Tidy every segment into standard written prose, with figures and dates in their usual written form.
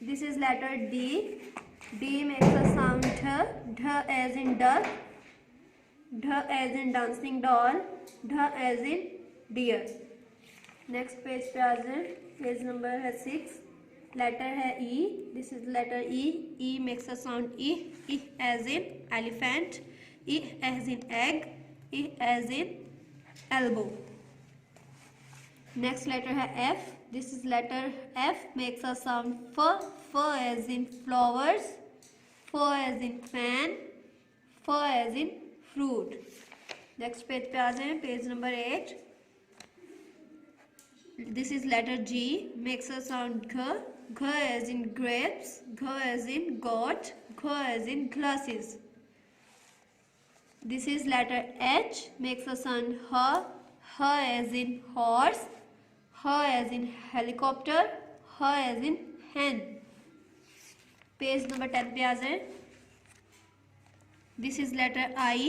This is letter D. D makes a sound dh. Dh as in duck. Dh as in dancing doll. Dh as in deer. Next page पे आ जाए. Page number है 6. Letter है E. This is letter E. E makes a sound E. E as in elephant. E as in egg. E as in elbow. Next letter है F. This is letter F makes a sound F. F as in flowers. F as in fan. F as in fruit. Next page पे आ जाए. Page number 8. This is letter G. Makes a sound gh. Gh as in grapes. Gh as in goat. Gh as in glasses. This is letter H. Makes a sound h. H as in horse. H as in helicopter. H as in hen. Page number 10 पे आ जाए. This is letter I.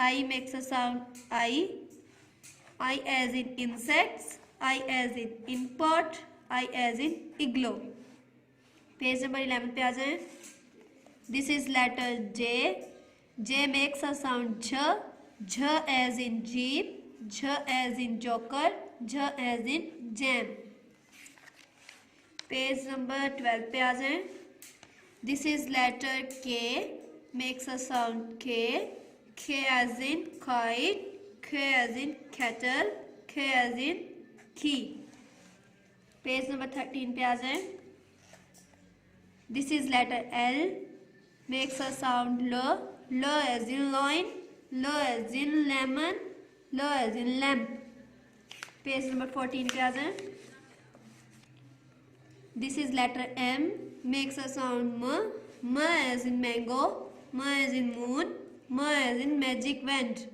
I makes a sound I. I as in insects. I as in import. I as in igloo. Page number 11 पे आ जाए. This is letter J. J makes a sound jh. Jh as in jeep. Jh as in joker. Jh as in jam. Page number 12 पे आ जाए. This is letter K. Makes a sound K. K as in kite. K as in kettle. K as in key. Page number 13 पे आ जाए. This is letter L. Makes a sound ल. ल as in lion. ल as in lemon. ल as in lamp. Page number 14 पे आ जाए. This is letter M. Makes a sound म. म एज इन मैंगो. म एज इन मून. म as in magic wand.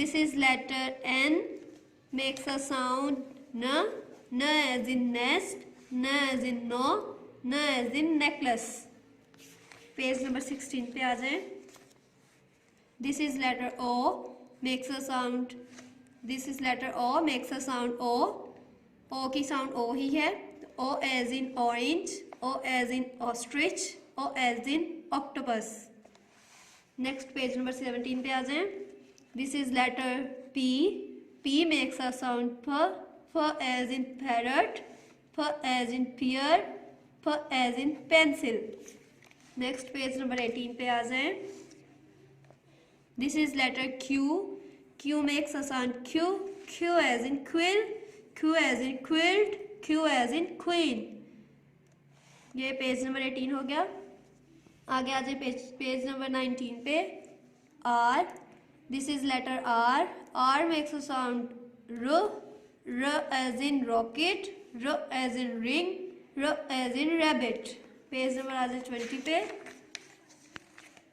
This is letter N. Makes a sound n. N as in nest. N as in no. N as in necklace. Page number 16 पे आ जाए. This is letter O. Makes a sound. This is letter O. Makes a sound O. O की sound O ही है. O as in orange. O as in ostrich. O as in octopus. Next page number 17 पे आ जाए. This is letter P. P makes a sound p. P as in parrot. P as in pear. P as in pencil. Next page number 18 पे आ जाए. This is letter Q. Q makes a sound Q. Q as in quill. Q as in quilt. Q as in queen. ये page number 18 हो गया. आगे आ जाए page number 19 पे. R. This is letter R. R makes a sound R. R as in rocket. R as in ring. R as in rabbit. Page number आ जाए 20 पे.